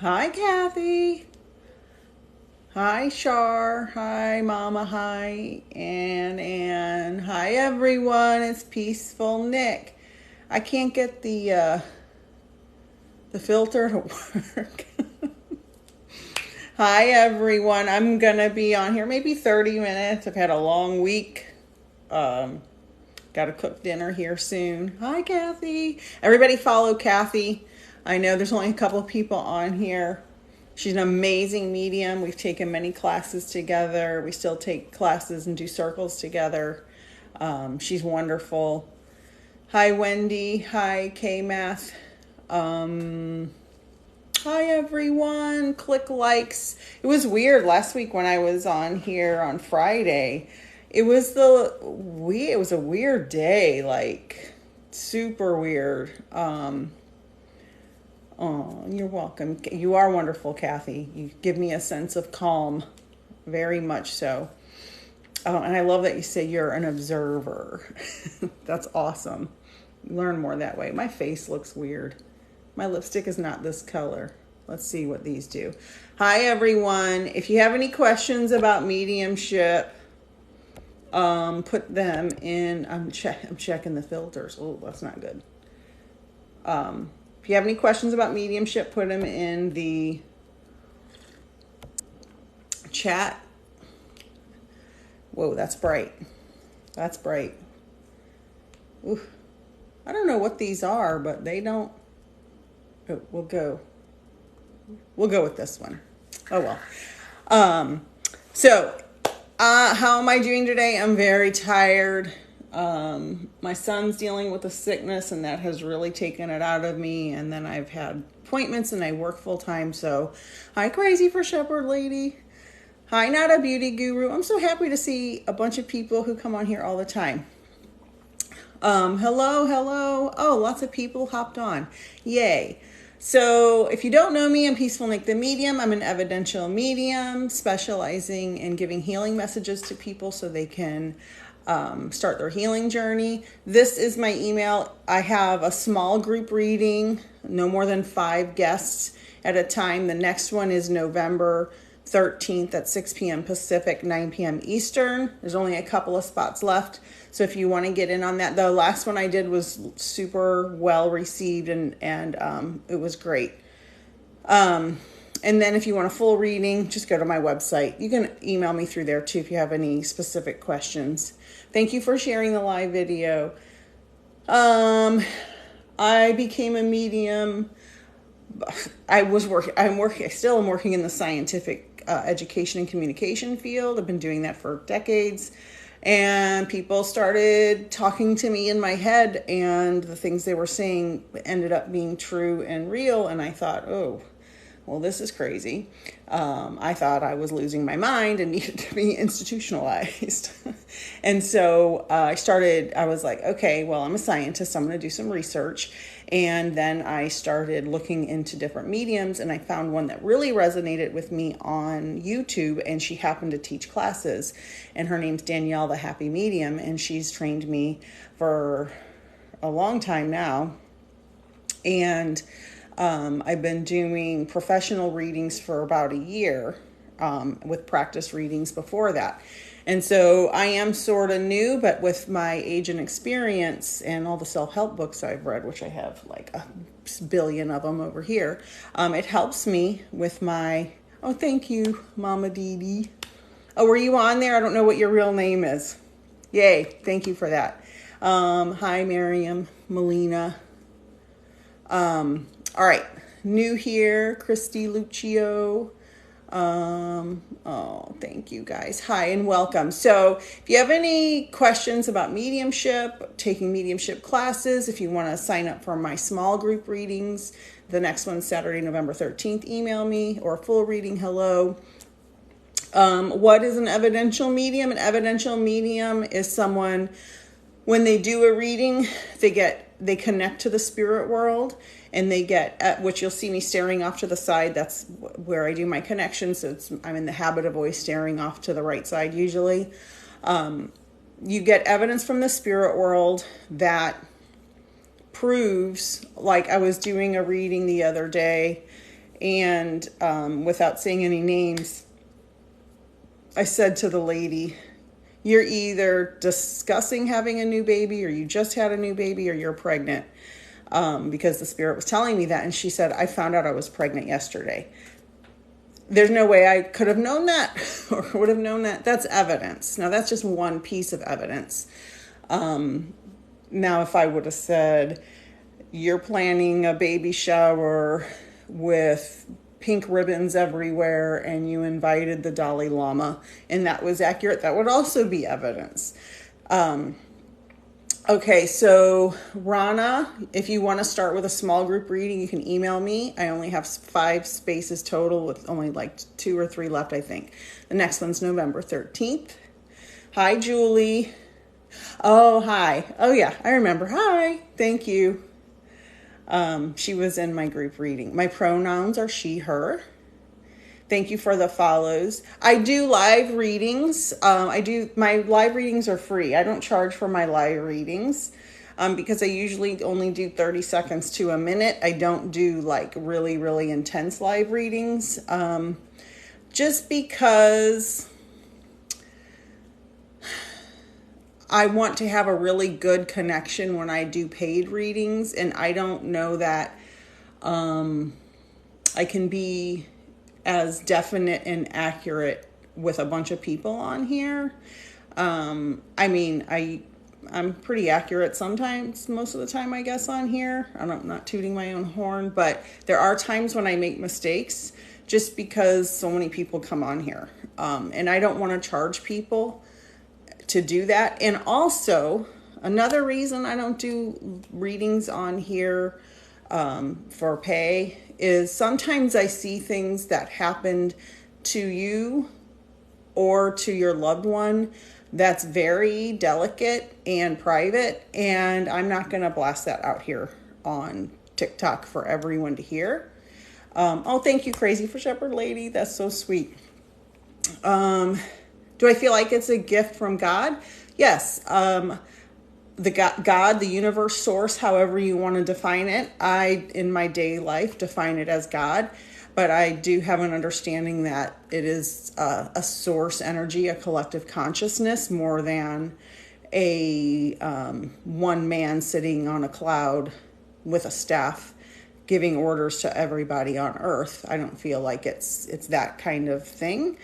Hi, Kathy. Hi, Shar. Hi, Mama. Hi, Ann. Hi, everyone. It's Peaceful Nick. I can't get the filter to work. Hi, everyone. I'm gonna be on here maybe 30 minutes. I've had a long week. Got to cook dinner here soon. Hi, Kathy. Everybody follow Kathy. I know there's only a couple of people on here. She's an amazing medium. We've taken many classes together. We still take classes and do circles together. She's wonderful. Hi, Wendy. Hi, K-Math. Hi, everyone. Click likes. It was weird last week when I was on here on Friday. It was a weird day, like super weird. Oh, you're welcome. You are wonderful, Kathy. You give me a sense of calm, very much so. Oh, and I love that you say you're an observer. That's awesome. Learn more that way. My face looks weird. My lipstick is not this color. Let's see what these do. Hi, everyone. If you have any questions about mediumship, put them in. I'm checking the filters. Oh, that's not good. If you have any questions about mediumship, put them in the chat. Whoa, that's bright. That's bright. Ooh. I don't know what these are, but they don't. Oh, we'll go with this one. Oh, well. How am I doing today? I'm very tired. My son's dealing with a sickness, and that has really taken it out of me. And then I've had appointments, and I work full time. So, hi, Crazy for Shepherd Lady. Hi, Not a Beauty Guru. I'm so happy to see a bunch of people who come on here all the time. Hello. Oh, lots of people hopped on. Yay. So if you don't know me, I'm Peaceful Nick the Medium. I'm an evidential medium specializing in giving healing messages to people so they can start their healing journey. This is my email. I have a small group reading, no more than 5 guests at a time. The next one is November 13th at 6 p.m. Pacific, 9 p.m. Eastern. There's only a couple of spots left. So if you want to get in on that, the last one I did was super well received and it was great. And then if you want a full reading, just go to my website. You can email me through there too if you have any specific questions. Thank you for sharing the live video. I became a medium. I still am working in the scientific education and communication field. I've been doing that for decades. And people started talking to me in my head, and the things they were saying ended up being true and real. And I thought, oh, well, this is crazy. I thought I was losing my mind and needed to be institutionalized. And so I was like, okay, well, I'm a scientist. I'm going to do some research. And then I started looking into different mediums, and I found one that really resonated with me on YouTube, and she happened to teach classes. And her name's Danielle, the Happy Medium, and she's trained me for a long time now. And I've been doing professional readings for about a year with practice readings before that. And so I am sort of new, but with my age and experience and all the self-help books I've read, which I have like a billion of them over here, it helps me with oh, thank you, Mama Dee Dee. Oh, were you on there? I don't know what your real name is. Yay, thank you for that. Hi, Miriam, Melina. All right, new here, Christy Lucio. Oh, thank you guys. Hi and welcome. So if you have any questions about mediumship, taking mediumship classes, if you want to sign up for my small group readings, the next one's Saturday, November 13th, email me, or full reading, hello. What is an evidential medium? An evidential medium is someone, when they do a reading, they connect to the spirit world, and they get, which you'll see me staring off to the side. That's where I do my connection. So I'm in the habit of always staring off to the right side usually. You get evidence from the spirit world that proves, like I was doing a reading the other day, And without saying any names, I said to the lady, you're either discussing having a new baby, or you just had a new baby, or you're pregnant. Because the spirit was telling me that. And she said, I found out I was pregnant yesterday. There's no way I could have known that or would have known that. That's evidence. Now, that's just one piece of evidence. Now, if I would have said, you're planning a baby shower with pink ribbons everywhere and you invited the Dalai Lama, and that was accurate, that would also be evidence. Okay, so Rana, if you want to start with a small group reading, you can email me. I only have 5 spaces total with only like 2 or 3 left, I think. The next one's November 13th. Hi, Julie. Oh, hi. Oh, yeah, I remember. Hi. Thank you. She was in my group reading. My pronouns are she, her. Thank you for the follows. I do live readings. My live readings are free. I don't charge for my live readings because I usually only do 30 seconds to a minute. I don't do like really, really intense live readings just because I want to have a really good connection when I do paid readings, and I don't know that I can be as definite and accurate with a bunch of people on here. I'm pretty accurate sometimes, most of the time, I guess, on here. I'm not tooting my own horn, but there are times when I make mistakes just because so many people come on here. And I don't want to charge people to do that. And also, another reason I don't do readings on here for pay is sometimes I see things that happened to you or to your loved one that's very delicate and private, and I'm not going to blast that out here on TikTok for everyone to hear. Oh, thank you, Crazy for Shepherd Lady. That's so sweet. Do I feel like it's a gift from God? Yes. The God, the universe, source, however you want to define it. I, in my daily life, define it as God, but I do have an understanding that it is a source energy, a collective consciousness, more than a one man sitting on a cloud with a staff giving orders to everybody on Earth. I don't feel like it's that kind of thing.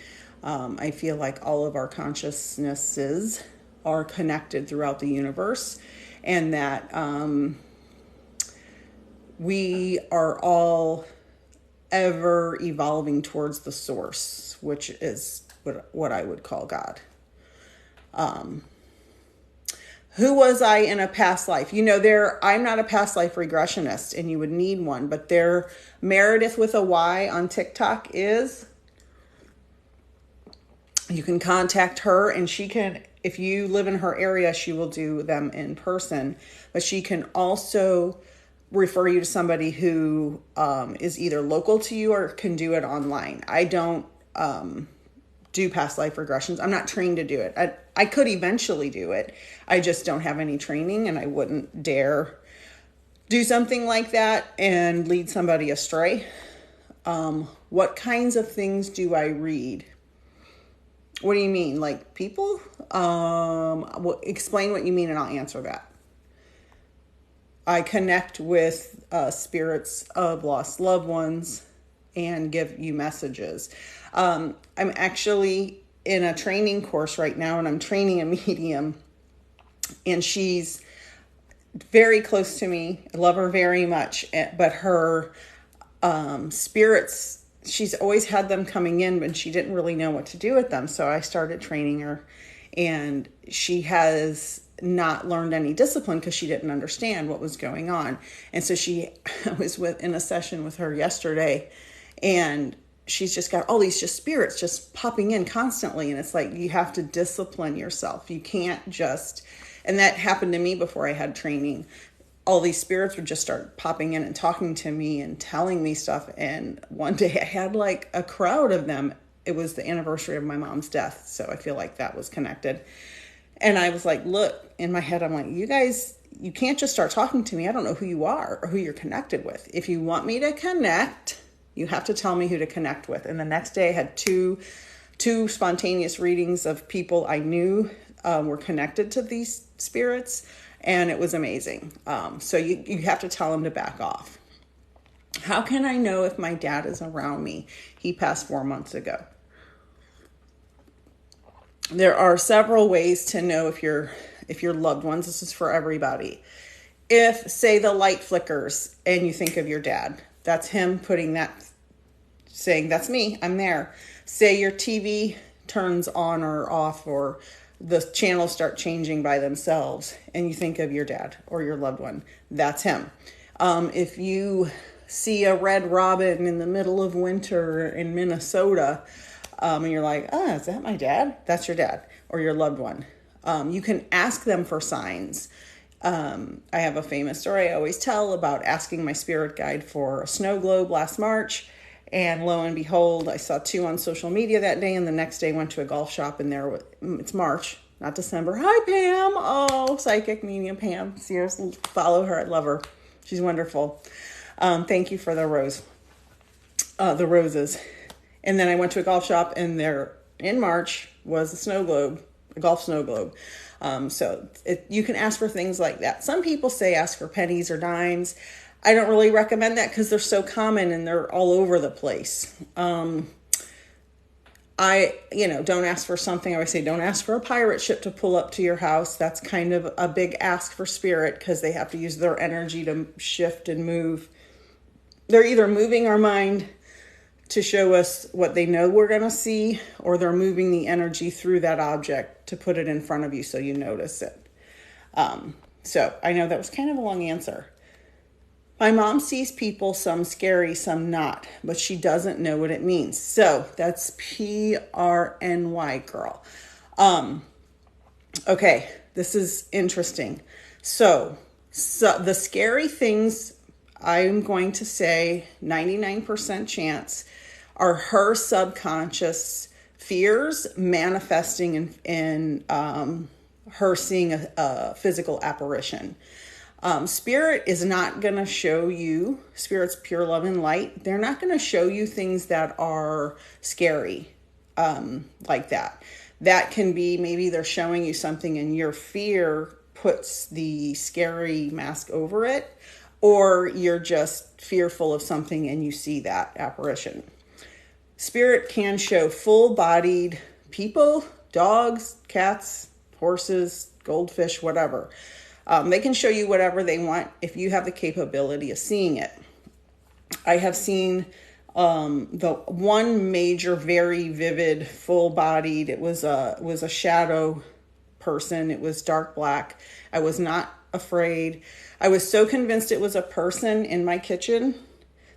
I feel like all of our consciousnesses are connected throughout the universe, and that we are all ever evolving towards the source, which is what I would call God. Who was I in a past life? I'm not a past life regressionist, and you would need one, but Meredith with a Y on TikTok is. You can contact her, and she can, if you live in her area, she will do them in person. But she can also refer you to somebody who is either local to you or can do it online. I don't do past life regressions. I'm not trained to do it. I could eventually do it. I just don't have any training, and I wouldn't dare do something like that and lead somebody astray. What kinds of things do I read? What do you mean? Like people? Explain what you mean and I'll answer that. I connect with spirits of lost loved ones and give you messages. I'm actually in a training course right now, and I'm training a medium, and she's very close to me. I love her very much, but her spirits, she's always had them coming in, but she didn't really know what to do with them. So I started training her, and she has not learned any discipline because she didn't understand what was going on. And so I was in a session with her yesterday, and she's just got all these just spirits just popping in constantly. And it's like, you have to discipline yourself. You can't just, and that happened to me before I had training. All these spirits would just start popping in and talking to me and telling me stuff. And one day I had like a crowd of them. It was the anniversary of my mom's death, so I feel like that was connected. And I was like, look, in my head, I'm like, you guys, you can't just start talking to me. I don't know who you are or who you're connected with. If you want me to connect, You have to tell me who to connect with. And the next day I had two spontaneous readings of people I knew were connected to these spirits, and it was amazing. So you have to tell them to back off. How can I know if my dad is around me? He passed 4 months ago. There are several ways to know if your loved ones, this is for everybody. If, say, the light flickers and you think of your dad, that's him putting that, saying, that's me, I'm there. Say your TV turns on or off, or the channels start changing by themselves and you think of your dad or your loved one, that's him. If you see a red robin in the middle of winter in Minnesota, and you're like, oh, is that my dad? That's your dad or your loved one. You can ask them for signs. I have a famous story I always tell about asking my spirit guide for a snow globe last March. And lo and behold, I saw 2 on social media that day, and the next day went to a golf shop, and it's March, not December. Hi, Pam. Oh, psychic medium Pam. Seriously, follow her. I love her. She's wonderful. Thank you for the roses. And then I went to a golf shop, and there in March was a snow globe, a golf snow globe. So you can ask for things like that. Some people say ask for pennies or dimes. I don't really recommend that because they're so common and they're all over the place. Don't ask for something. I always say don't ask for a pirate ship to pull up to your house. That's kind of a big ask for spirit because they have to use their energy to shift and move. They're either moving our mind to show us what they know we're going to see, or they're moving the energy through that object to put it in front of you so you notice it. So I know that was kind of a long answer. My mom sees people, some scary, some not, but she doesn't know what it means. So that's PRNY, girl. Okay, this is interesting. So the scary things, I'm going to say 99% chance, are her subconscious fears manifesting in her seeing a physical apparition. Spirit is not going to show you, Spirit's pure love and light, they're not going to show you things that are scary like that. That can be, maybe they're showing you something and your fear puts the scary mask over it, or you're just fearful of something and you see that apparition. Spirit can show full-bodied people, dogs, cats, horses, goldfish, whatever. They can show you whatever they want if you have the capability of seeing it. I have seen the one major, very vivid, full-bodied, it was a shadow person. It was dark black. I was not afraid. I was so convinced it was a person in my kitchen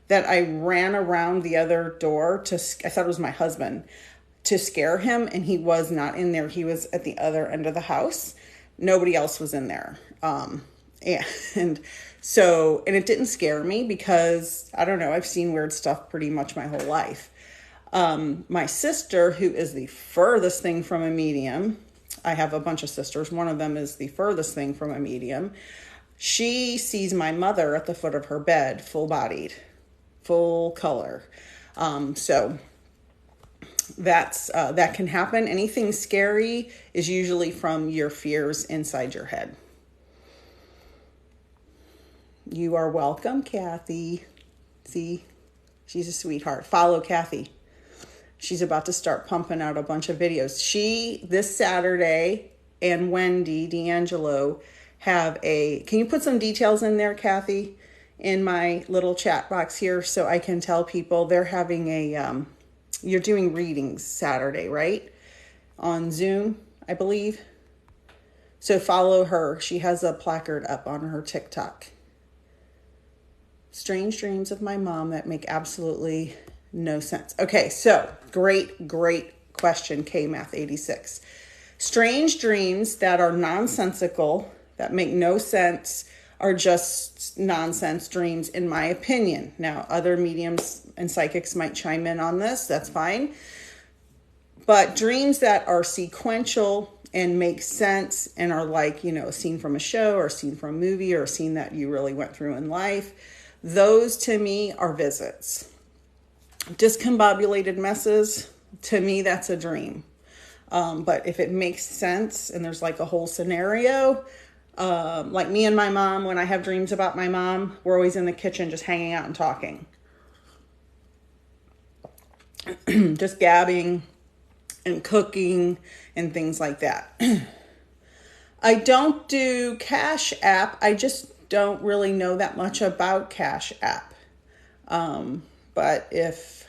that I ran around the other door I thought it was my husband, to scare him, and he was not in there. He was at the other end of the house. Nobody else was in there. And it didn't scare me because, I don't know, I've seen weird stuff pretty much my whole life. My sister, who is the furthest thing from a medium, I have a bunch of sisters. One of them is the furthest thing from a medium. She sees my mother at the foot of her bed, full-bodied, full color. So that can happen. Anything scary is usually from your fears inside your head. You are welcome, Kathy. See, she's a sweetheart. Follow Kathy. She's about to start pumping out a bunch of videos. This Saturday, and Wendy D'Angelo can you put some details in there, Kathy, in my little chat box here so I can tell people they're having you're doing readings Saturday, right? On Zoom, I believe. So follow her. She has a placard up on her TikTok. Strange dreams of my mom that make absolutely no sense. Okay, so great question, KMath86. Strange dreams that are nonsensical, that make no sense, are just nonsense dreams, in my opinion. Now, other mediums and psychics might chime in on this. That's fine. But dreams that are sequential and make sense and are like, a scene from a show or a scene from a movie or a scene that you really went through in life, those to me are visits. discombobulated messes, to me, that's a dream. But if it makes sense and there's like a whole scenario, like me and my mom, when I have dreams about my mom, we're always in the kitchen just hanging out and talking. Just gabbing and cooking and things like that. I don't do Cash App. I just don't really know that much about Cash App. But if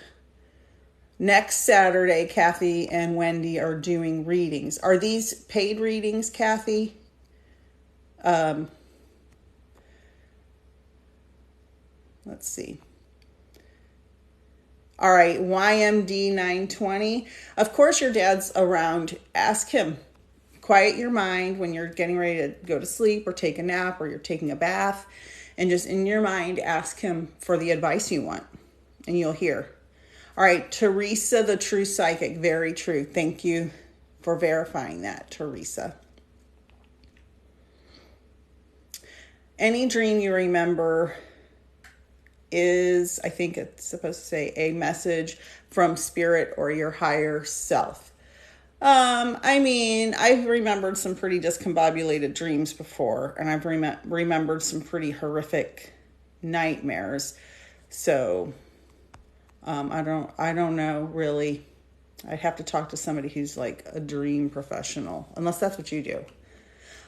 next Saturday, Kathy and Wendy are doing readings. Are these paid readings, Kathy? Let's see. All right, YMD 920. Of course, your dad's around. Ask him. Quiet your mind when you're getting ready to go to sleep or take a nap or you're taking a bath. And just in your mind, ask him for the advice you want. And you'll hear. All right, Teresa, the true psychic. Very true. Thank you for verifying that, Teresa. Any dream you remember is, I think it's supposed to say, a message from spirit or your higher self. I mean, I've remembered some pretty discombobulated dreams before, and I've remembered some pretty horrific nightmares. So, I don't know really. I'd have to talk to somebody who's like a dream professional, unless that's what you do.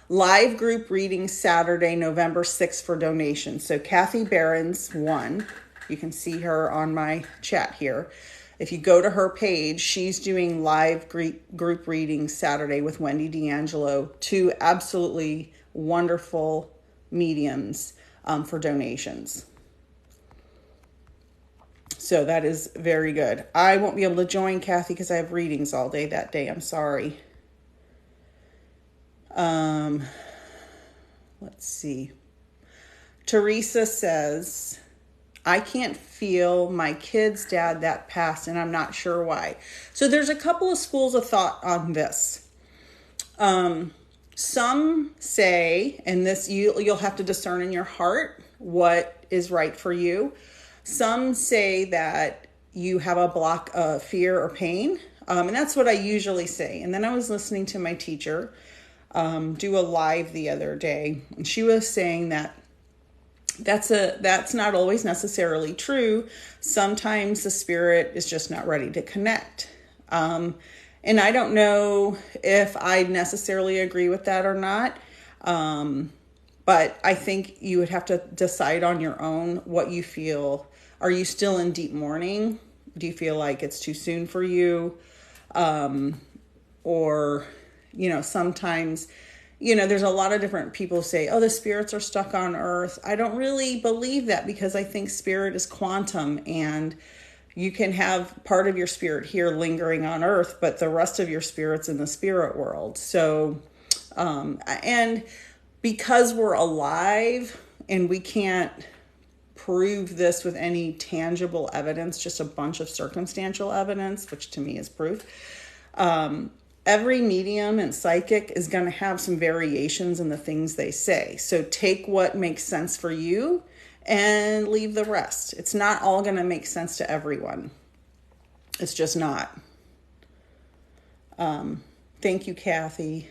Live group reading Saturday, November 6th for donations. So Kathy Barron's won. You can see her on my chat here. If you go to her page, she's doing live group readings Saturday with Wendy D'Angelo, two absolutely wonderful mediums for donations. So that is very good. I won't be able to join Kathy because I have readings all day that day. I'm sorry. Let's see. Teresa says, I can't feel my kid's dad that passed, and I'm not sure why. So there's a couple of schools of thought on this. Some say, and this you'll have to discern in your heart what is right for you. Some say that you have a block of fear or pain, and that's what I usually say. And then I was listening to my teacher do a live the other day, and she was saying that that's not always necessarily true. Sometimes the spirit is just not ready to connect. And I don't know if I necessarily agree with that or not. But I think you would have to decide on your own what you feel. Are you still in deep mourning? Do you feel like it's too soon for you? Or, sometimes, there's a lot of different people say, oh, the spirits are stuck on earth. I don't really believe that, because I think spirit is quantum, and you can have part of your spirit here lingering on earth, but the rest of your spirit's in the spirit world. So, and because we're alive and we can't prove this with any tangible evidence, just a bunch of circumstantial evidence, which to me is proof. Every medium and psychic is going to have some variations in the things they say. So take what makes sense for you and leave the rest. It's not all going to make sense to everyone. It's just not. Thank you, Kathy.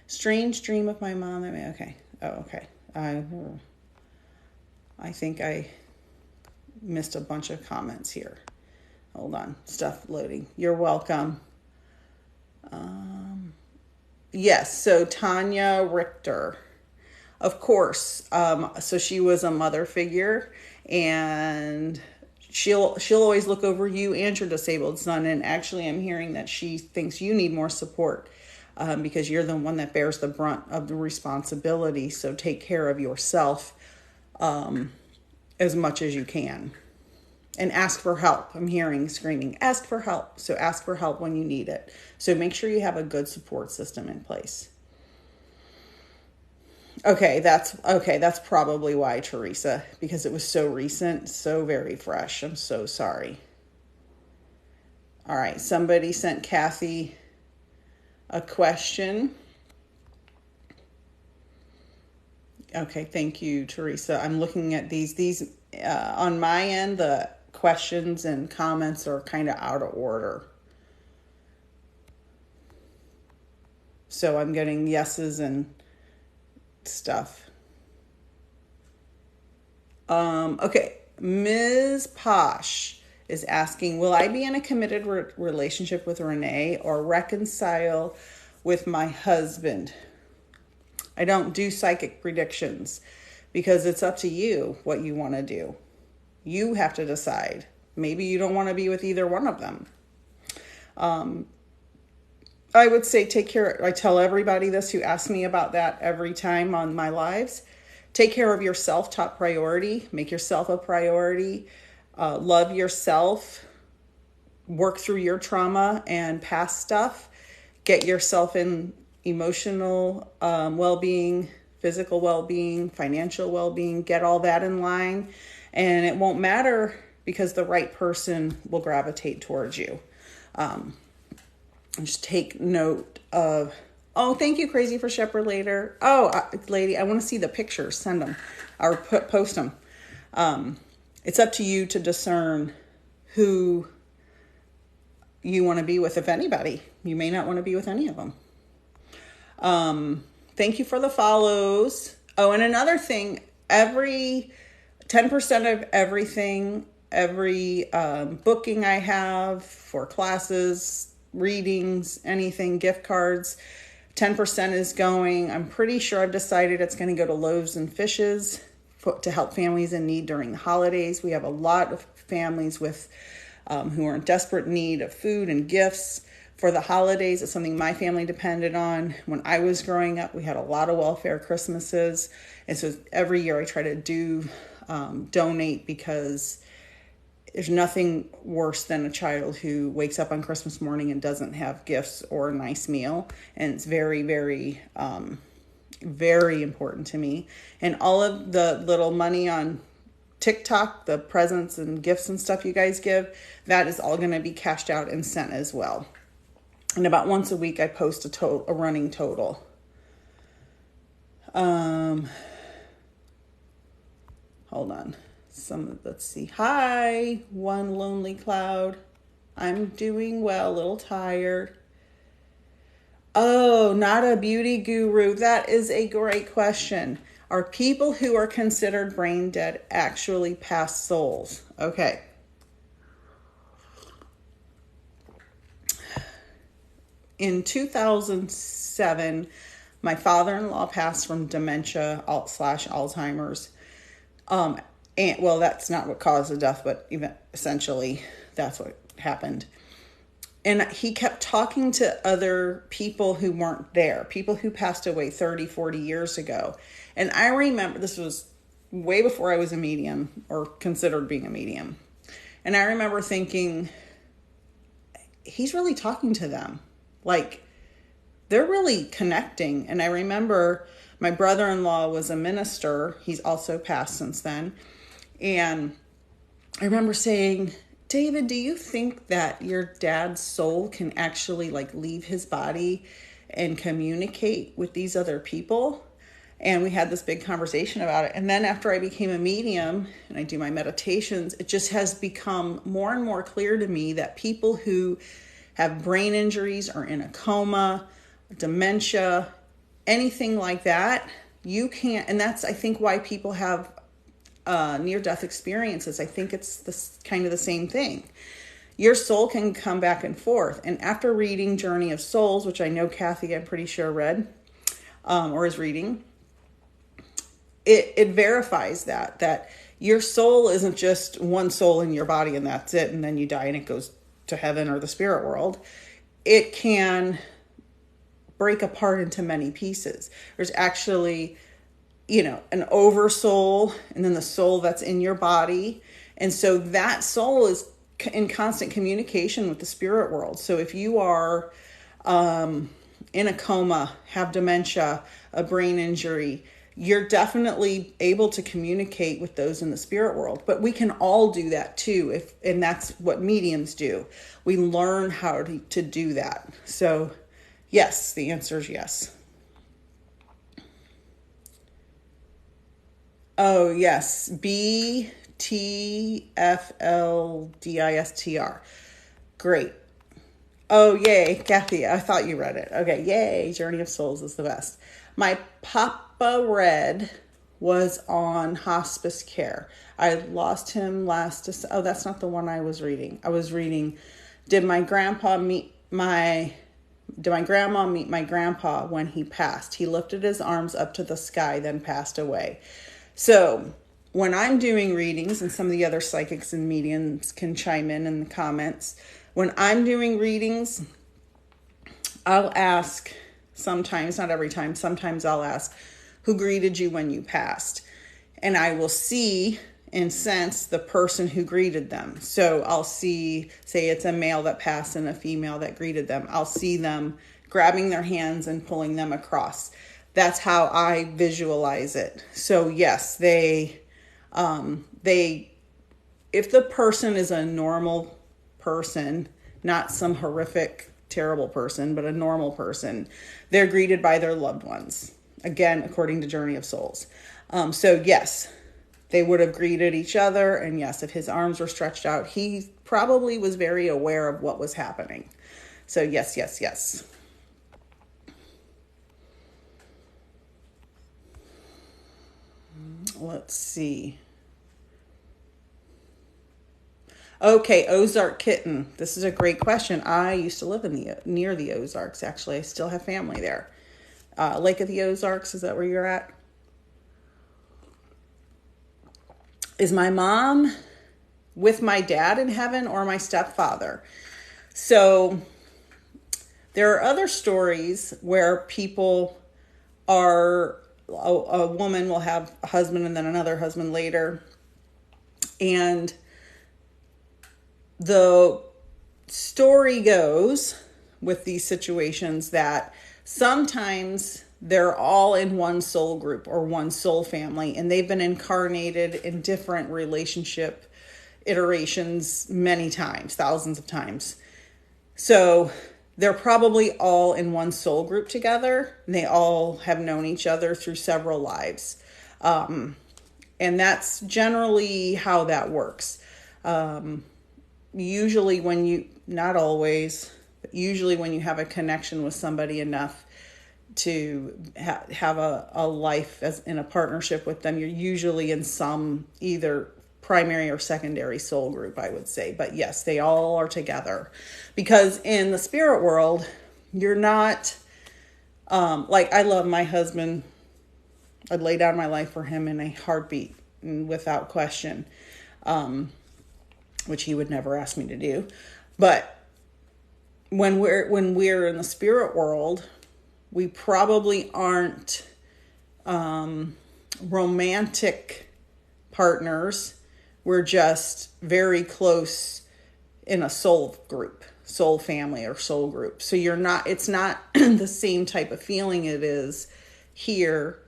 Strange dream of my mom. Okay. Oh, okay. I think I missed a bunch of comments here. Hold on. Stuff loading. You're welcome. Yes, so Tanya Richter, of course. So she was a mother figure, and she'll always look over you and your disabled son. And actually, I'm hearing that she thinks you need more support because you're the one that bears the brunt of the responsibility. So take care of yourself as much as you can. And ask for help. I'm hearing screaming, ask for help. So ask for help when you need it. So make sure you have a good support system in place. Okay, that's probably why, Teresa, because it was so recent, so very fresh. I'm so sorry. All right, somebody sent Kathy a question. Okay, thank you, Teresa. I'm looking at these on my end, the questions and comments are kind of out of order. So I'm getting yeses and stuff. Okay. Ms. Posh is asking, will I be in a committed relationship with Renee or reconcile with my husband? I don't do psychic predictions because it's up to you what you want to do. You have to decide. Maybe you don't want to be with either one of them. I would say take care. I tell everybody this who asks me about that every time on my lives. Take care of yourself, top priority. Make yourself a priority. Love yourself. Work through your trauma and past stuff. Get yourself in emotional well-being, physical well-being, financial well-being. Get all that in line. And it won't matter because the right person will gravitate towards you. Just take note of... Oh, thank you, Crazy for Shepherd later. Oh, lady, I want to see the pictures. Send them or post them. It's up to you to discern who you want to be with, if anybody. You may not want to be with any of them. Thank you for the follows. Oh, and another thing, every 10% of everything, every booking I have for classes, readings, anything, gift cards, 10% is going. I'm pretty sure I've decided it's going to go to Loaves and Fishes to help families in need during the holidays. We have a lot of families with who are in desperate need of food and gifts for the holidays. It's something my family depended on. When I was growing up, we had a lot of welfare Christmases. And so every year I try to donate because there's nothing worse than a child who wakes up on Christmas morning and doesn't have gifts or a nice meal. And it's very, very, very important to me. And all of the little money on TikTok, the presents and gifts and stuff you guys give, that is all going to be cashed out and sent as well. And about once a week, I post a running total. Hold on. Let's see. Hi, One Lonely Cloud. I'm doing well, a little tired. Oh, not a beauty guru. That is a great question. Are people who are considered brain dead actually past souls? Okay. In 2007, my father-in-law passed from dementia / Alzheimer's. And well, that's not what caused the death, but even essentially that's what happened. And he kept talking to other people who weren't there, people who passed away 30, 40 years ago. And I remember, this was way before I was a medium or considered being a medium. And I remember thinking, he's really talking to them. Like, they're really connecting. And I remember my brother-in-law was a minister. He's also passed since then. And I remember saying, David, do you think that your dad's soul can actually leave his body and communicate with these other people? And we had this big conversation about it. And then after I became a medium and I do my meditations, it just has become more and more clear to me that people who have brain injuries or in a coma, dementia, anything like that, you can't. And that's, I think, why people have near-death experiences. I think it's this kind of the same thing. Your soul can come back and forth. And after reading Journey of Souls, which I know Kathy, I'm pretty sure read or is reading, it verifies that your soul isn't just one soul in your body and that's it, and then you die and it goes to heaven or the spirit world. It can break apart into many pieces. There's actually an oversoul and then the soul that's in your body. And so that soul is in constant communication with the spirit world. So if you are in a coma, have dementia, a brain injury, you're definitely able to communicate with those in the spirit world. But we can all do that too, and that's what mediums do. We learn how to do that. So yes, the answer is yes. Oh, yes. BT TFLDISTR. Great. Oh, yay, Kathy. I thought you read it. Okay, yay. Journey of Souls is the best. My Papa Red was on hospice care. I lost him last December. Oh, that's not the one I was reading. I was reading, did my grandma meet my grandpa when he passed? He lifted his arms up to the sky, then passed away. So when I'm doing readings, and some of the other psychics and mediums can chime in the comments, when I'm doing readings, I'll ask sometimes, not every time, sometimes I'll ask, who greeted you when you passed? And I will see and sense the person who greeted them. So I'll see, say it's a male that passed and a female that greeted them. I'll see them grabbing their hands and pulling them across. That's how I visualize it. So yes, if the person is a normal person, not some horrific, terrible person, but a normal person, they're greeted by their loved ones. Again, according to Journey of Souls. So yes, they would have greeted each other. And yes, if his arms were stretched out, he probably was very aware of what was happening. So yes, yes, yes. Let's see. Okay, Ozark Kitten. This is a great question. I used to live near the Ozarks, actually. I still have family there. Lake of the Ozarks, is that where you're at? Is my mom with my dad in heaven or my stepfather? So there are other stories where people are, a woman will have a husband and then another husband later. And the story goes with these situations that sometimes they're all in one soul group or one soul family, and they've been incarnated in different relationship iterations many times, thousands of times. So they're probably all in one soul group together, and they all have known each other through several lives. And that's generally how that works. Usually when you, not always, but usually when you have a connection with somebody enough to have a life as in a partnership with them, you're usually in some either primary or secondary soul group, I would say. But yes, they all are together, because in the spirit world, you're not, like I love my husband. I'd lay down my life for him in a heartbeat and without question, which he would never ask me to do. But when we're in the spirit world, we probably aren't romantic partners. We're just very close in a soul group, soul family or soul group. So it's not the same type of feeling it is here.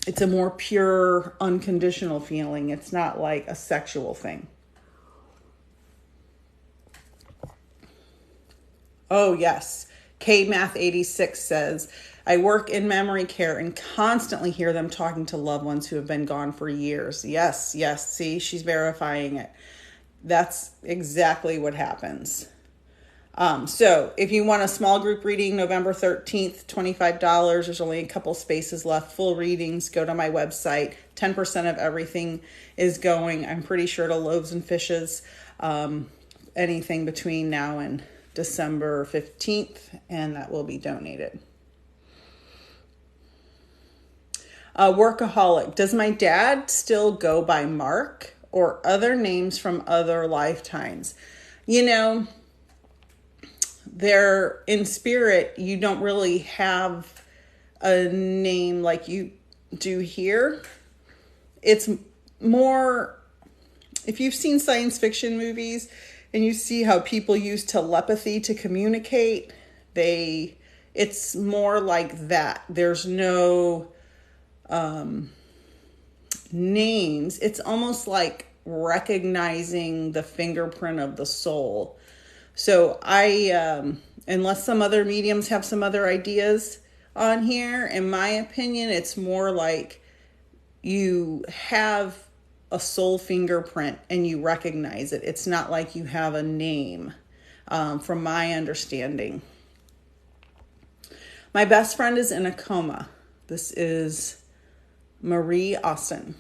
It's a more pure, unconditional feeling. It's not like a sexual thing. Oh, yes. KMath86 says, I work in memory care and constantly hear them talking to loved ones who have been gone for years. Yes, yes. See, she's verifying it. That's exactly what happens. So if you want a small group reading, November 13th, $25. There's only a couple spaces left. Full readings, go to my website. 10% of everything is going, I'm pretty sure, to Loaves and Fishes. Anything between now and December 15th, and that will be donated. Workaholic. Does my dad still go by Mark or other names from other lifetimes? You know, they're in spirit. You don't really have a name like you do here. It's more, if you've seen science fiction movies and you see how people use telepathy to communicate, it's more like that. There's no names. It's almost like recognizing the fingerprint of the soul. So unless some other mediums have some other ideas on here, in my opinion, it's more like you have a soul fingerprint and you recognize it. It's not like you have a name, from my understanding. My best friend is in a coma. This is Marie Austin.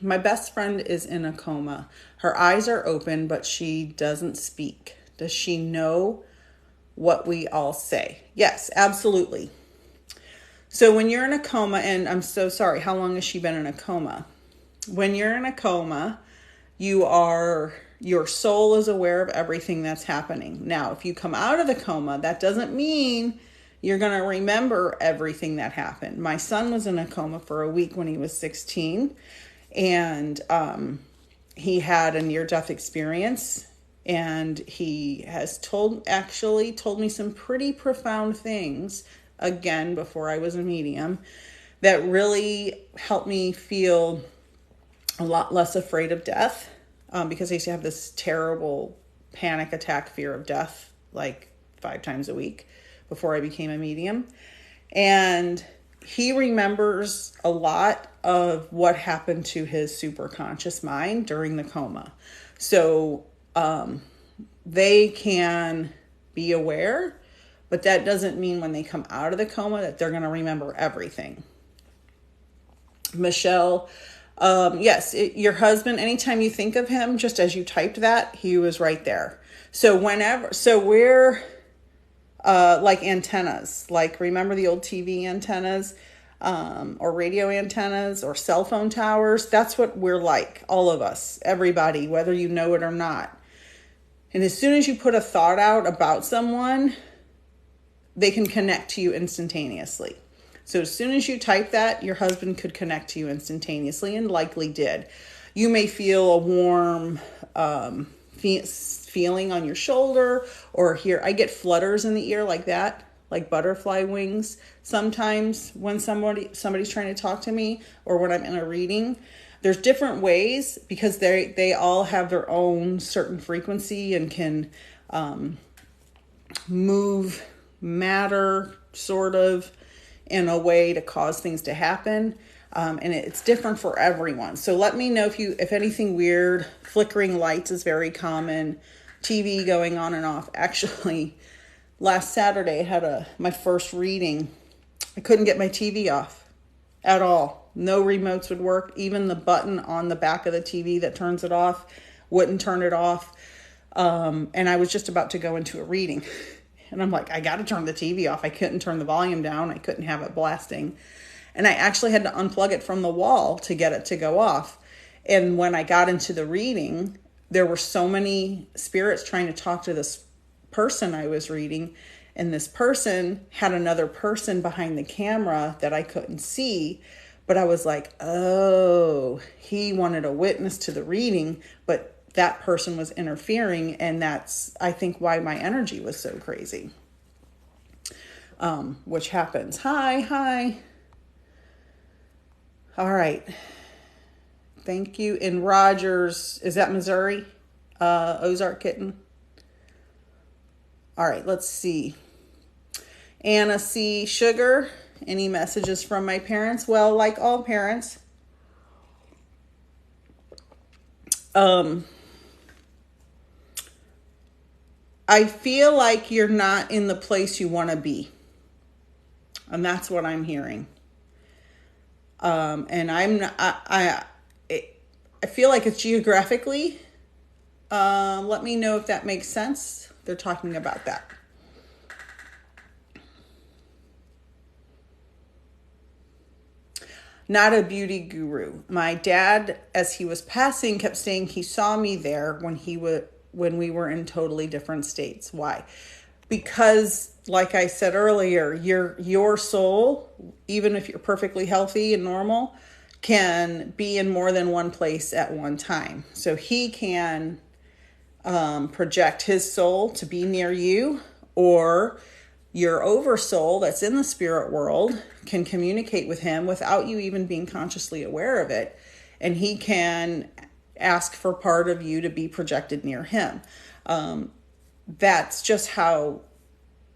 My best friend is in a coma. Her eyes are open, but she doesn't speak. Does she know what we all say? Yes, absolutely. So when you're in a coma, and I'm so sorry, how long has she been in a coma? When you're in a coma, your soul is aware of everything that's happening. Now, if you come out of the coma, that doesn't mean you're going to remember everything that happened. My son was in a coma for a week when he was 16, and he had a near-death experience, and he has told me some pretty profound things, again, before I was a medium, that really helped me feel a lot less afraid of death, because I used to have this terrible panic attack fear of death, like 5 times a week before I became a medium. And he remembers a lot of what happened to his superconscious mind during the coma. So they can be aware, but that doesn't mean when they come out of the coma that they're going to remember everything. Michelle, yes, your husband, anytime you think of him, just as you typed that, he was right there. So we're like antennas, like remember the old TV antennas, or radio antennas or cell phone towers? That's what we're like, all of us, everybody, whether you know it or not. And as soon as you put a thought out about someone, they can connect to you instantaneously. So as soon as you type that, your husband could connect to you instantaneously, and likely did. You may feel a warm feeling on your shoulder, or here, I get flutters in the ear like that, like butterfly wings sometimes when somebody's trying to talk to me, or when I'm in a reading. There's different ways, because they all have their own certain frequency and can move matter sort of in a way to cause things to happen. And it's different for everyone. So let me know if anything weird. Flickering lights is very common. TV going on and off. Actually, last Saturday I had my first reading. I couldn't get my TV off at all. No remotes would work. Even the button on the back of the TV that turns it off wouldn't turn it off. And I was just about to go into a reading. And I'm like, I got to turn the TV off. I couldn't turn the volume down. I couldn't have it blasting. And I actually had to unplug it from the wall to get it to go off. And when I got into the reading, there were so many spirits trying to talk to this person I was reading. And this person had another person behind the camera that I couldn't see. But I was like, oh, he wanted a witness to the reading, but that person was interfering, and that's, I think, why my energy was so crazy. Which happens. Hi. All right. Thank you. In Rogers, is that Missouri? Ozark Kitten. All right, let's see. Anna C. Sugar. Any messages from my parents? Well, like all parents, I feel like you're not in the place you want to be. And that's what I'm hearing. And I'm not, I feel like it's geographically. Let me know if that makes sense. They're talking about that. Not a beauty guru. My dad, as he was passing, kept saying he saw me there when we were in totally different states. Why? Because, like I said earlier, your soul, even if you're perfectly healthy and normal, can be in more than one place at one time. So he can project his soul to be near you, or your oversoul that's in the spirit world can communicate with him without you even being consciously aware of it. And he can ask for part of you to be projected near him. That's just how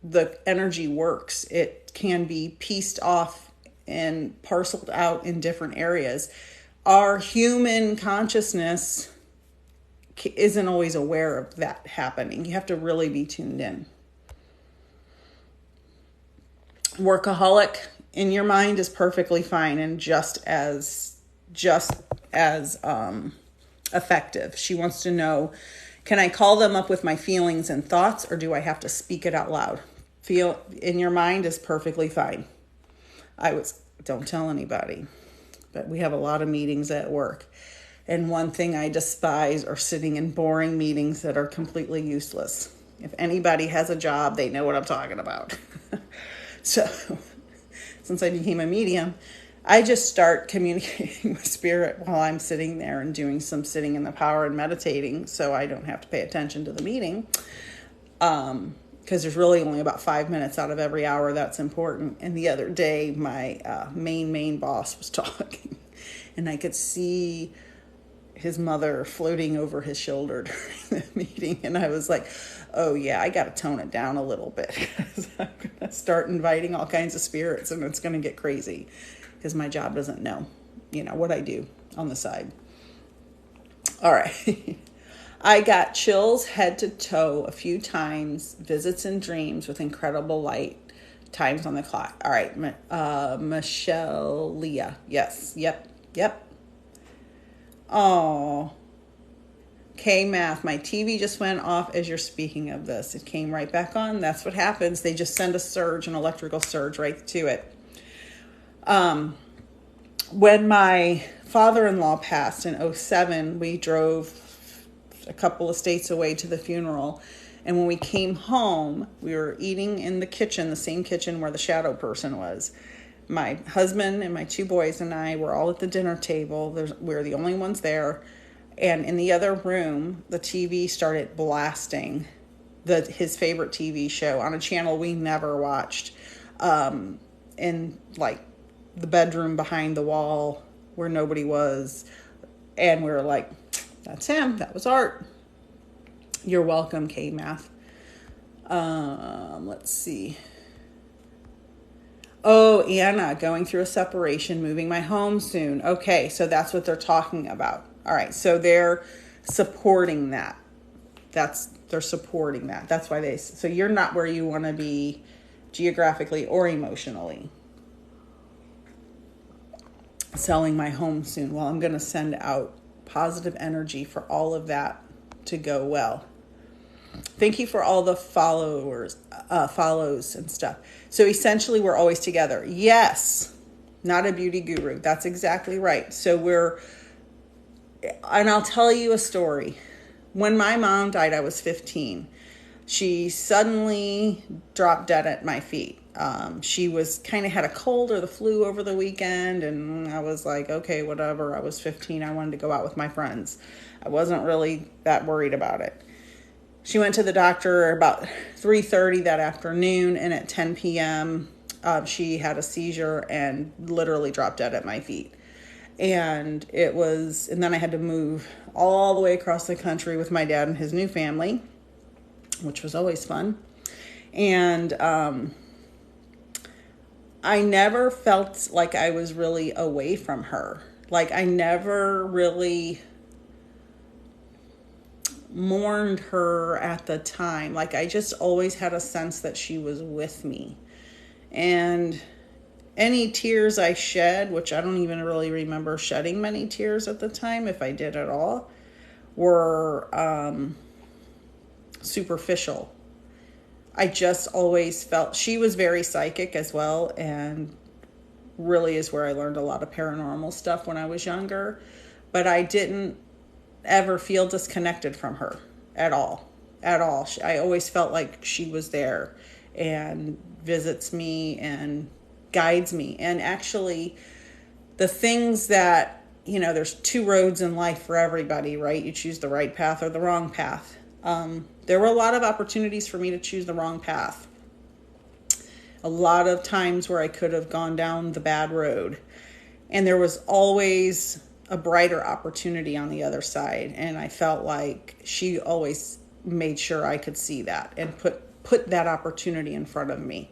the energy works. It can be pieced off and parceled out in different areas. our human consciousness isn't always aware of that happening. You have to really be tuned in. Workaholic in your mind is perfectly fine and just as effective. She wants to know, can I call them up with my feelings and thoughts, or do I have to speak it out loud? Feel in your mind is perfectly fine. Don't tell anybody, but we have a lot of meetings at work. And one thing I despise are sitting in boring meetings that are completely useless. If anybody has a job, they know what I'm talking about. So, since I became a medium, I just start communicating with spirit while I'm sitting there and doing some sitting in the power and meditating, so I don't have to pay attention to the meeting. Because there's really only about 5 minutes out of every hour that's important. And the other day, my main boss was talking, and I could see his mother floating over his shoulder during the meeting. And I was like, oh yeah, I got to tone it down a little bit, because I'm going to start inviting all kinds of spirits, and it's going to get crazy, because my job doesn't know, what I do on the side. All right. I got chills head to toe a few times, visits and dreams with incredible light, times on the clock. All right. Michelle Leah. Yes. Yep. Oh, K-Math, my TV just went off as you're speaking of this. It came right back on. That's what happens. They just send an electrical surge right to it. When my father-in-law passed in 2007, we drove a couple of states away to the funeral. And when we came home, we were eating in the kitchen, the same kitchen where the shadow person was. My husband and my 2 boys and I were all at the dinner table. We were the only ones there. And in the other room, the TV started blasting his favorite TV show on a channel we never watched. In like the bedroom behind the wall where nobody was. And we were like, that's him. That was Art. You're welcome, K-Math. Let's see. Oh, Anna, going through a separation, moving my home soon. Okay, so that's what they're talking about. All right, so they're supporting that. They're supporting that. That's why so you're not where you want to be geographically or emotionally. Selling my home soon. Well, I'm going to send out positive energy for all of that to go well. Thank you for all the follows and stuff. So essentially, we're always together. Yes, not a beauty guru. That's exactly right. So and I'll tell you a story. When my mom died, I was 15. She suddenly dropped dead at my feet. She was kind of had a cold or the flu over the weekend, and I was like, okay, whatever. I was 15. I wanted to go out with my friends. I wasn't really that worried about it. She went to the doctor about 3:30 that afternoon, and at 10 p.m., she had a seizure and literally dropped dead at my feet. And then I had to move all the way across the country with my dad and his new family, which was always fun. And I never felt like I was really away from her. Like I never really mourned her at the time. Like I just always had a sense that she was with me. And any tears I shed, which I don't even really remember shedding many tears at the time, if I did at all, were superficial. I just always felt she was very psychic as well, and really is where I learned a lot of paranormal stuff when I was younger. But I didn't ever feel disconnected from her at all. I always felt like she was there and visits me and guides me. And actually, the things that, there's 2 roads in life for everybody, right? You choose the right path or the wrong path. There were a lot of opportunities for me to choose the wrong path. A lot of times where I could have gone down the bad road. And there was always a brighter opportunity on the other side. And I felt like she always made sure I could see that and put that opportunity in front of me,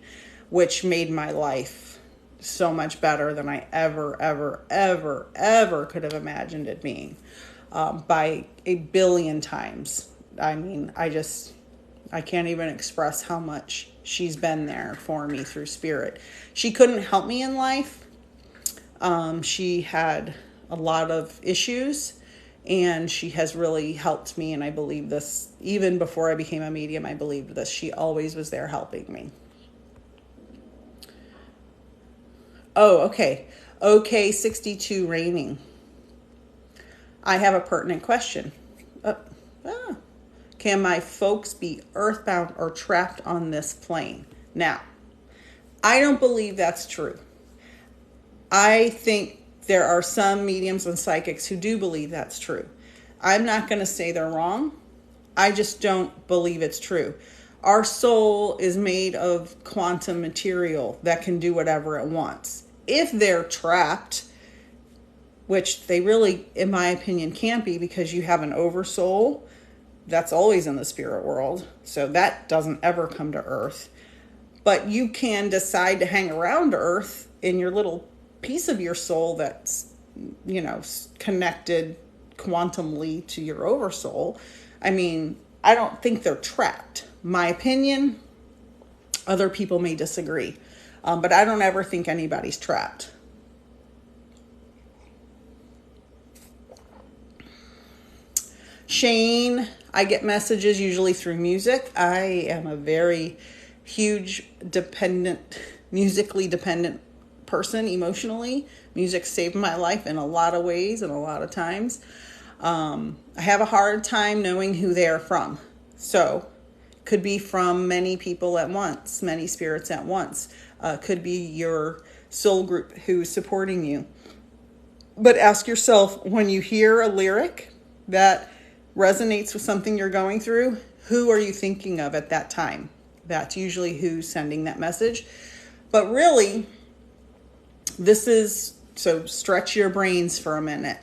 which made my life so much better than I ever could have imagined it being, by a billion times. I mean, I can't even express how much she's been there for me through spirit. She couldn't help me in life. She had a lot of issues, and she has really helped me. And I believe this, even before I became a medium, I believed this. She always was there helping me. Oh, okay. Okay, 62 raining. I have a pertinent question. Can my folks be earthbound or trapped on this plane? Now, I don't believe that's true. I think there are some mediums and psychics who do believe that's true. I'm not going to say they're wrong. I just don't believe it's true. Our soul is made of quantum material that can do whatever it wants. If they're trapped, which they really, in my opinion, can't be, because you have an oversoul that's always in the spirit world. So that doesn't ever come to Earth. But you can decide to hang around Earth in your little piece of your soul that's, connected quantumly to your oversoul. I mean, I don't think they're trapped. My opinion, other people may disagree. But I don't ever think anybody's trapped. Shane, I get messages usually through music. I am a very huge musically dependent person emotionally. Music saved my life in a lot of ways and a lot of times. I have a hard time knowing who they are from. So, could be from many people at once, many spirits at once. Could be your soul group who's supporting you. But ask yourself, when you hear a lyric that resonates with something you're going through, who are you thinking of at that time? That's usually who's sending that message. But really, so stretch your brains for a minute.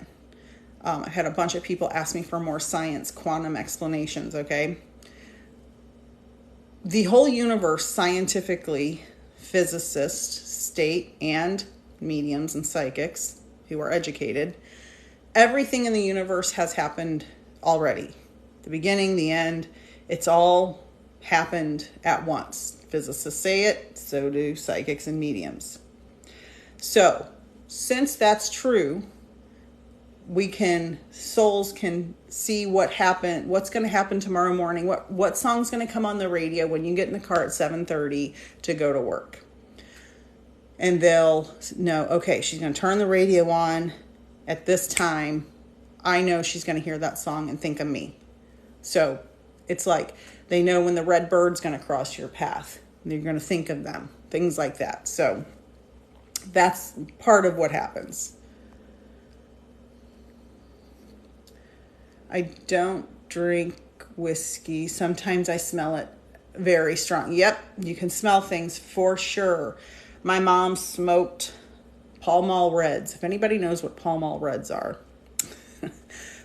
I had a bunch of people ask me for more science, quantum explanations, okay? The whole universe, scientifically, physicists state, and mediums and psychics who are educated, everything in the universe has happened already. The beginning, the end, it's all happened at once. Physicists say it, so do psychics and mediums. So, since that's true, souls can see what happened, what's going to happen tomorrow morning, what song's going to come on the radio when you get in the car at 7:30 to go to work. And they'll know, okay, she's going to turn the radio on at this time. I know she's going to hear that song and think of me. So it's like they know when the red bird's going to cross your path. And you're going to think of them, things like that. So that's part of what happens. I don't drink whiskey. Sometimes I smell it very strong. Yep, you can smell things for sure. My mom smoked Pall Mall Reds. If anybody knows what Pall Mall Reds are.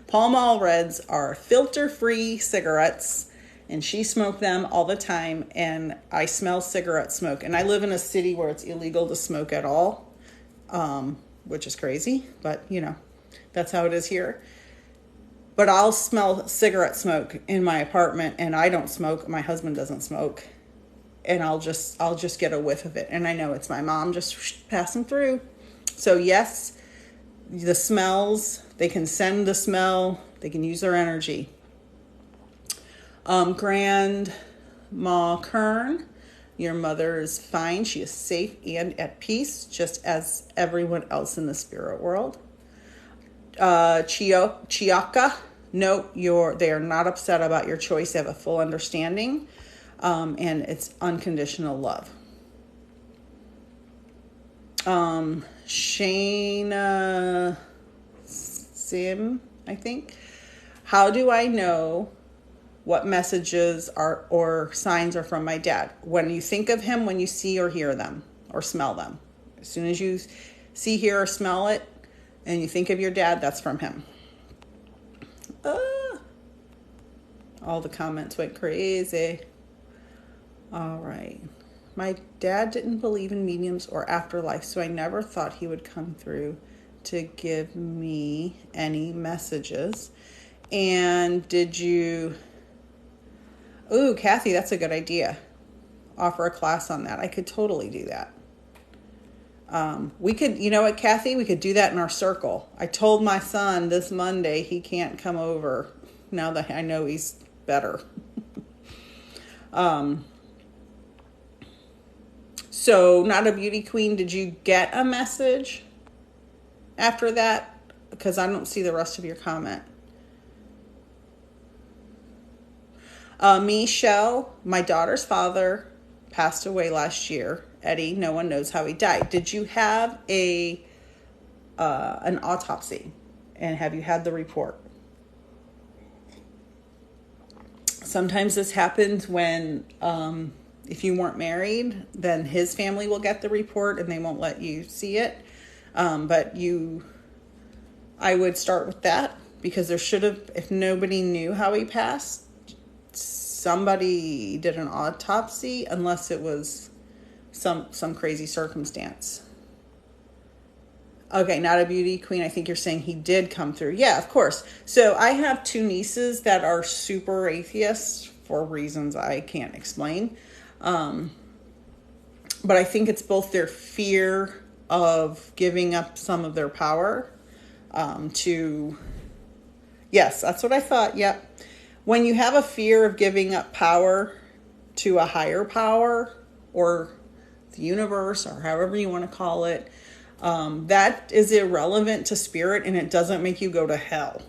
Pall Mall Reds are filter-free cigarettes, and she smoked them all the time, and I smell cigarette smoke. And I live in a city where it's illegal to smoke at all, which is crazy, but, that's how it is here. But I'll smell cigarette smoke in my apartment, and I don't smoke. My husband doesn't smoke. And I'll just get a whiff of it. And I know it's my mom just passing through. So yes, the smells, they can send the smell. They can use their energy. Grandma Kern, your mother is fine. She is safe and at peace, just as everyone else in the spirit world. Chiaka, no, they are not upset about your choice. They have a full understanding. And it's unconditional love. Shayna Sim, I think. How do I know what messages are or signs are from my dad? When you think of him, when you see or hear them or smell them. As soon as you see, hear, or smell it, and you think of your dad, that's from him. All the comments went crazy. All right. My dad didn't believe in mediums or afterlife, so I never thought he would come through to give me any messages. And did you... Ooh, Kathy, that's a good idea. Offer a class on that. I could totally do that. We could, you know what, Kathy? We could do that in our circle. I told my son this Monday he can't come over now that I know he's better. So, Not a Beauty Queen, did you get a message after that? Because I don't see the rest of your comment. Michelle, my daughter's father passed away last year. Eddie, no one knows how he died. Did you have an autopsy? And have you had the report? Sometimes this happens when, if you weren't married, then his family will get the report and they won't let you see it. But I would start with that, because there should have, if nobody knew how he passed, somebody did an autopsy, unless it was some crazy circumstance. Okay, Not a Beauty Queen, I think you're saying he did come through. Yeah, of course. So I have two nieces that are super atheists for reasons I can't explain. But I think it's both their fear of giving up some of their power to... Yes, that's what I thought. Yep. When you have a fear of giving up power to a higher power, or the universe, or however you want to call it, that is irrelevant to spirit, and it doesn't make you go to hell.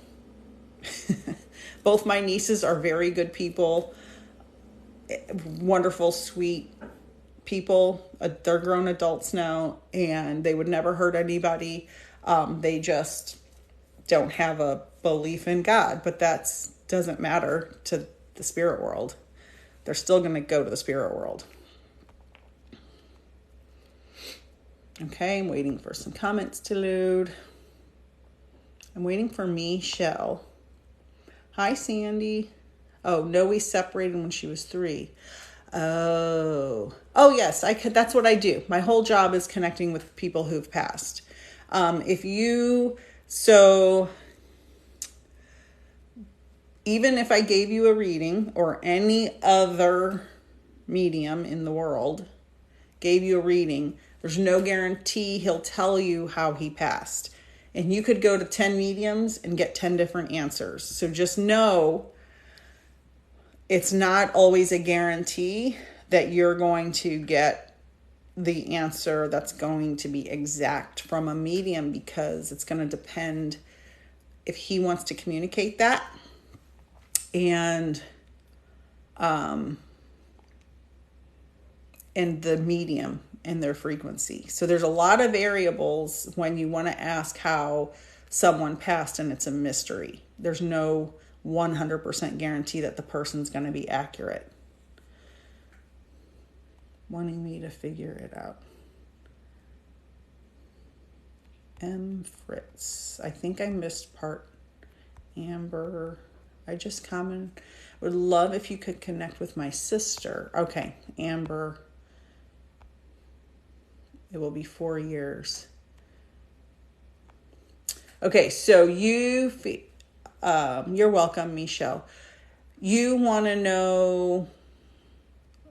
Both my nieces are very good people, wonderful, sweet people. They're grown adults now, and they would never hurt anybody. They just don't have a belief in God, but that doesn't matter to the spirit world. They're still going to go to the spirit world. Okay, I'm waiting for some comments to load. I'm waiting for Michelle. Hi, Sandy. Oh, no, we separated when she was 3. Oh, yes, that's what I do. My whole job is connecting with people who've passed. Even if I gave you a reading, or any other medium in the world gave you a reading, there's no guarantee he'll tell you how he passed. And you could go to 10 mediums and get 10 different answers. So just know it's not always a guarantee that you're going to get the answer that's going to be exact from a medium, because it's going to depend if he wants to communicate that, and the medium and their frequency. So there's a lot of variables when you want to ask how someone passed, and it's a mystery. There's no 100% guarantee that the person's going to be accurate. Wanting me to figure it out. M. Fritz. I think I missed part. Amber. I just commented. Would love if you could connect with my sister. Okay, Amber. It will be 4 years. Okay, so you're welcome, Michelle. You want to know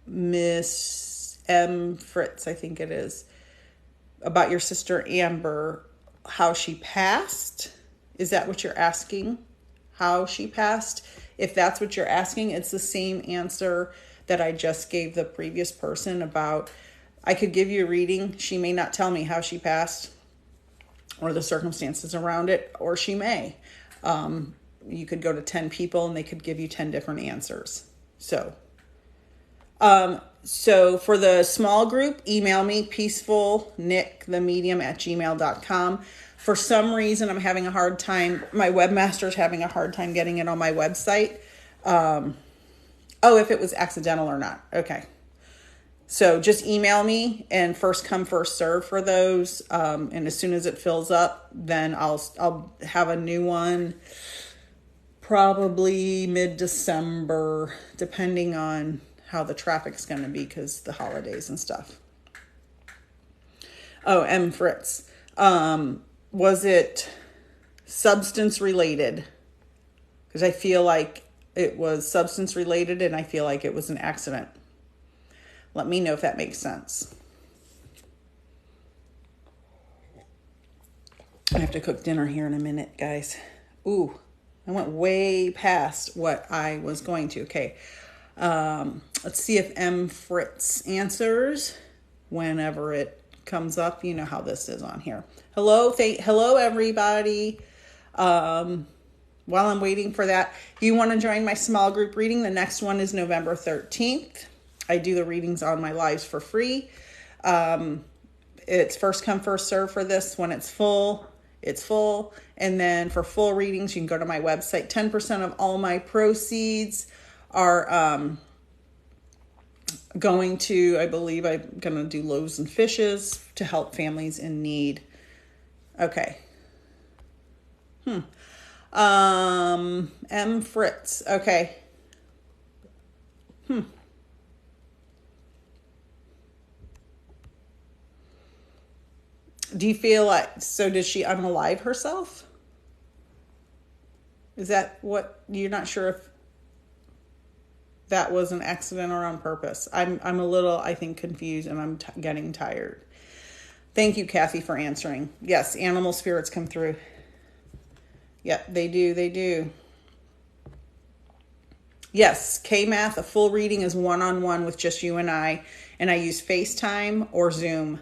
Miss M. Fritz, I think it is, about your sister Amber, how she passed. Is that what you're asking? How she passed? If that's what you're asking, it's the same answer that I just gave the previous person about, I could give you a reading. She may not tell me how she passed or the circumstances around it, or she may. You could go to 10 people and they could give you 10 different answers. So for the small group, email me, peacefulnickthemedium@gmail.com. For some reason, I'm having a hard time. My webmaster's having a hard time getting it on my website. If it was accidental or not. Okay. So just email me, and first come, first serve for those. And as soon as it fills up, then I'll have a new one probably mid-December, depending on how the traffic's going to be because the holidays and stuff. Oh, M. Fritz. Was it substance related? Because I feel like it was substance related and I feel like it was an accident. Let me know if that makes sense. I have to cook dinner here in a minute, guys. Ooh, I went way past what I was going to. Okay. Let's see if M. Fritz answers whenever it comes up. You know how this is on here. Hello, everybody. While I'm waiting for that, if you want to join my small group reading, the next one is November 13th. I do the readings on my lives for free. It's first come, first serve for this. When it's full, it's full. And then for full readings, you can go to my website. 10% of all my proceeds are going to, I believe I'm going to do loaves and fishes to help families in need. Okay. M. Fritz. Okay. Do you feel like, so did she unalive herself? Is that what, you're not sure if that was an accident or on purpose? I'm a little, I think, confused, and I'm getting tired. Thank you, Kathy, for answering. Yes, animal spirits come through. Yeah, they do. Yes, K-Math, a full reading is one-on-one with just you and I use FaceTime or Zoom.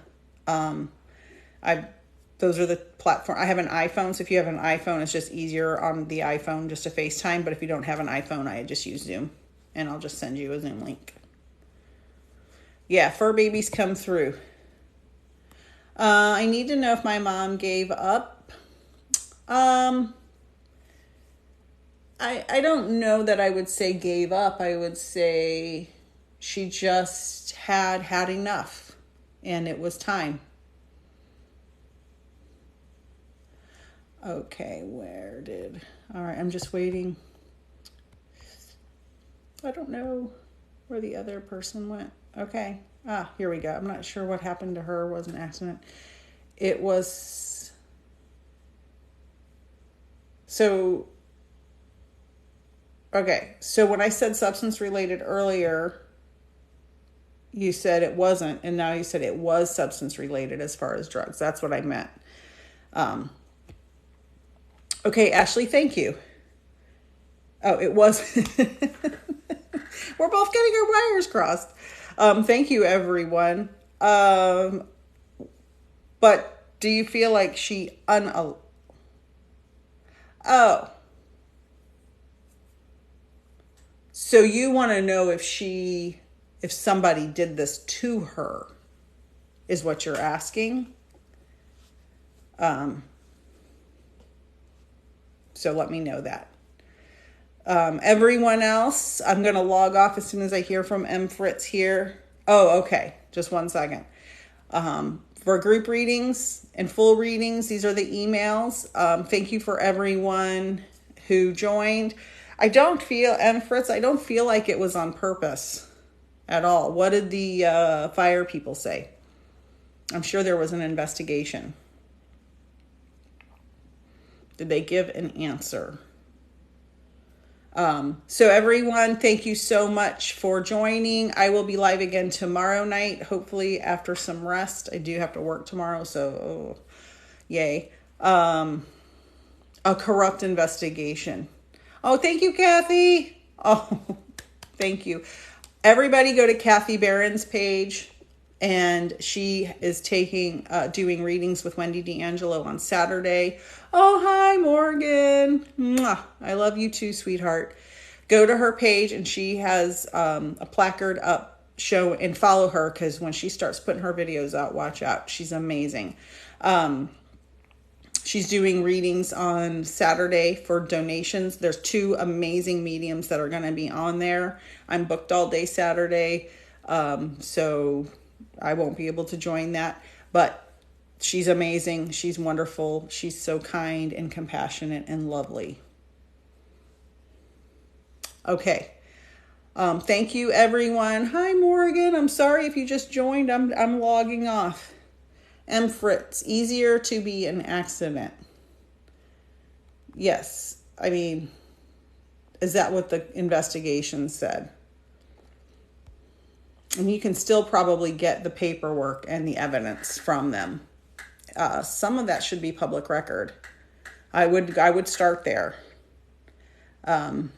Those are the platform. I have an iPhone, so if you have an iPhone, it's just easier on the iPhone just to FaceTime. But if you don't have an iPhone, I just use Zoom, and I'll just send you a Zoom link. Yeah, fur babies come through. I need to know if my mom gave up. I don't know that I would say gave up. I would say she just had enough, and it was time. Okay, all right, I'm just waiting. I don't know where the other person went. Okay, here we go. I'm not sure what happened to her. It was an accident. It was, okay, so when I said substance related earlier, you said it wasn't, and now you said it was substance related as far as drugs. That's what I meant. Okay, Ashley, thank you. Oh, it was. We're both getting our wires crossed. Thank you, everyone. But do you feel like she Oh. So you want to know if somebody did this to her, is what you're asking? So let me know that. Everyone else, I'm going to log off as soon as I hear from M. Fritz here. Oh, okay. Just 1 second. For group readings and full readings, these are the emails. Thank you for everyone who joined. M. Fritz, I don't feel like it was on purpose at all. What did the fire people say? I'm sure there was an investigation. Did they give an answer? So everyone, thank you so much for joining. I will be live again tomorrow night, hopefully after some rest. I do have to work tomorrow, so yay. A corrupt investigation. Oh, thank you, Kathy. Oh, thank you. Everybody go to Kathy Barron's page, and she is doing readings with Wendy D'Angelo on Saturday. Oh, hi, Morgan. Mwah. I love you too, sweetheart. Go to her page, and she has a placard up. Show and follow her, because when she starts putting her videos out, watch out. She's amazing. She's doing readings on Saturday for donations. There's 2 amazing mediums that are going to be on there. I'm booked all day Saturday, so I won't be able to join that. But she's amazing. She's wonderful. She's so kind and compassionate and lovely. Okay. Thank you, everyone. Hi, Morgan. I'm sorry if you just joined. I'm logging off. M. Fritz, easier to be an accident. Yes. I mean, is that what the investigation said? And you can still probably get the paperwork and the evidence from them. Some of that should be public record. I would start there. And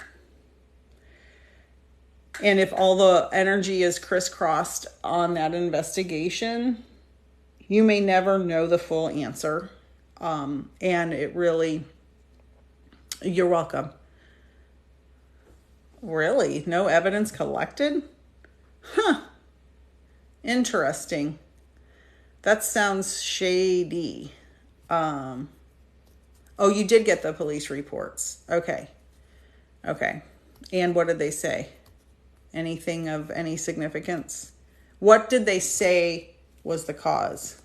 if all the energy is crisscrossed on that investigation, you may never know the full answer. And it really, you're welcome. Really? No evidence collected? Huh. Interesting. That sounds shady. Oh, you did get the police reports. Okay. And what did they say? Anything of any significance? What did they say was the cause?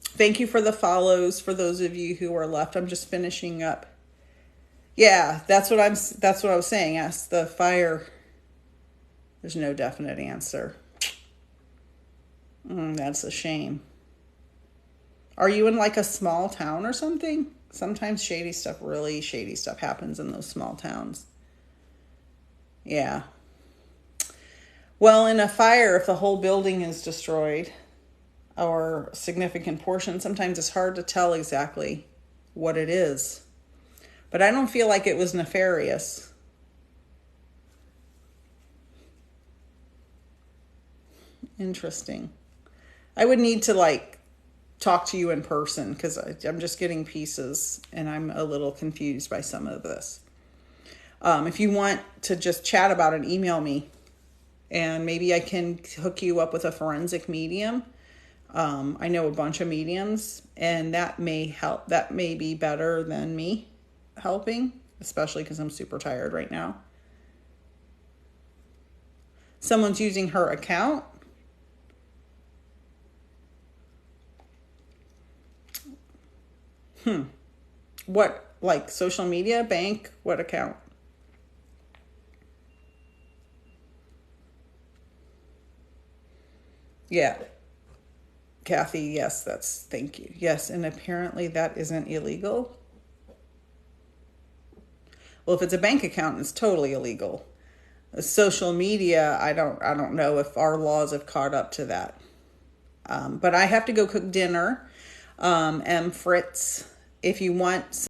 Thank you for the follows for those of you who are left. I'm just finishing up. Yeah, that's what I was saying. Ask the fire. There's no definite answer. That's a shame. Are you in like a small town or something? Sometimes really shady stuff happens in those small towns. Yeah. Well, in a fire, if the whole building is destroyed or a significant portion, sometimes it's hard to tell exactly what it is. But I don't feel like it was nefarious. Interesting. I would need to talk to you in person because I'm just getting pieces and I'm a little confused by some of this. If you want to just chat about it, email me and maybe I can hook you up with a forensic medium. I know a bunch of mediums and that may help. That may be better than me helping, especially because I'm super tired right now. Someone's using her account. What, like social media, bank, what account? Yeah. Kathy, yes, thank you. Yes, and apparently that isn't illegal. Well, if it's a bank account, it's totally illegal. Social media, I don't know if our laws have caught up to that. But I have to go cook dinner. M. Fritz, if you want